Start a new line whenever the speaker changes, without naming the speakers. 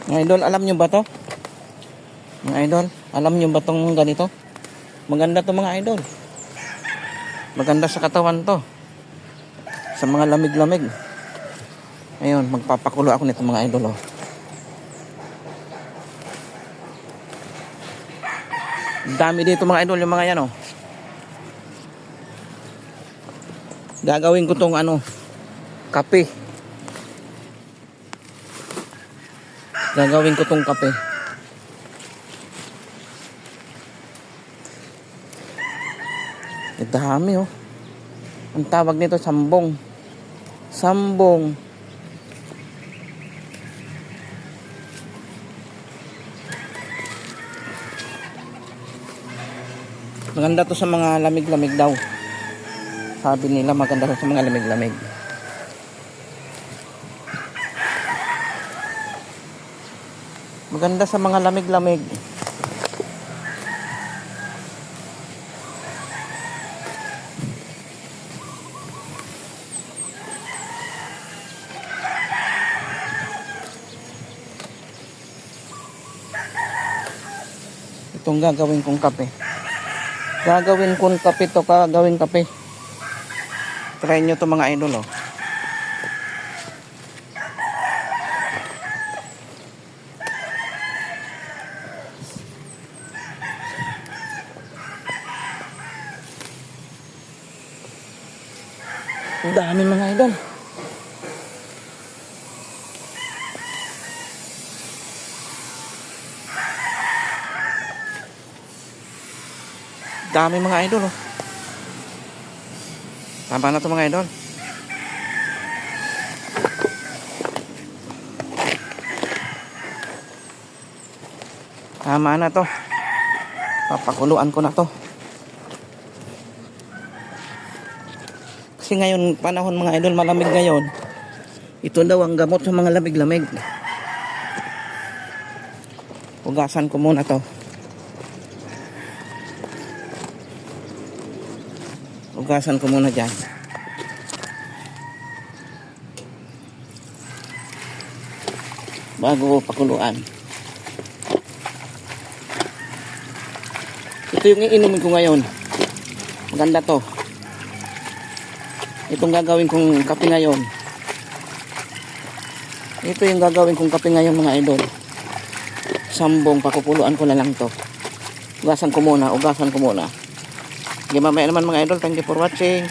Mga idol, alam nyo ba to? Mga idol, alam nyo ba tong ganito? Maganda to mga idol. Maganda sa katawan to. Sa mga lamig-lamig. Ayun, magpapakulo ako nito mga idol. Oh. Dami dito mga idol, yung mga yan. Oh. Gagawin ko tong kape. Gagawin ko tong kape. Dami oh. Ang tawag nito sambong. Sambong. Maganda to sa mga lamig-lamig daw. Sabi nila maganda to sa mga lamig-lamig. Maganda sa mga lamig-lamig. Itong gagawin kong kape. Gagawin kong kape to, gagawin kape. Try nyo to mga idol oh. Ang dami mga idol. Dami mga idol oh. Tama na to mga idol. Tama na to. Papakuluan ko na to. Kasi ngayon panahon mga idol, malamig ngayon. Ito daw ang gamot sa mga lamig-lamig. Hugasan ko muna to. Hugasan ko muna dyan. Bago pakuluan. Ito yung iinumin ko ngayon. Maganda to. Itong gagawin kong kape ngayon. Ito yung gagawin kong kape ngayon mga idol. Sambong, pakupuluan ko na lang to. Ugasan ko muna. Okay, mamaya naman mga idol. Thank you for watching.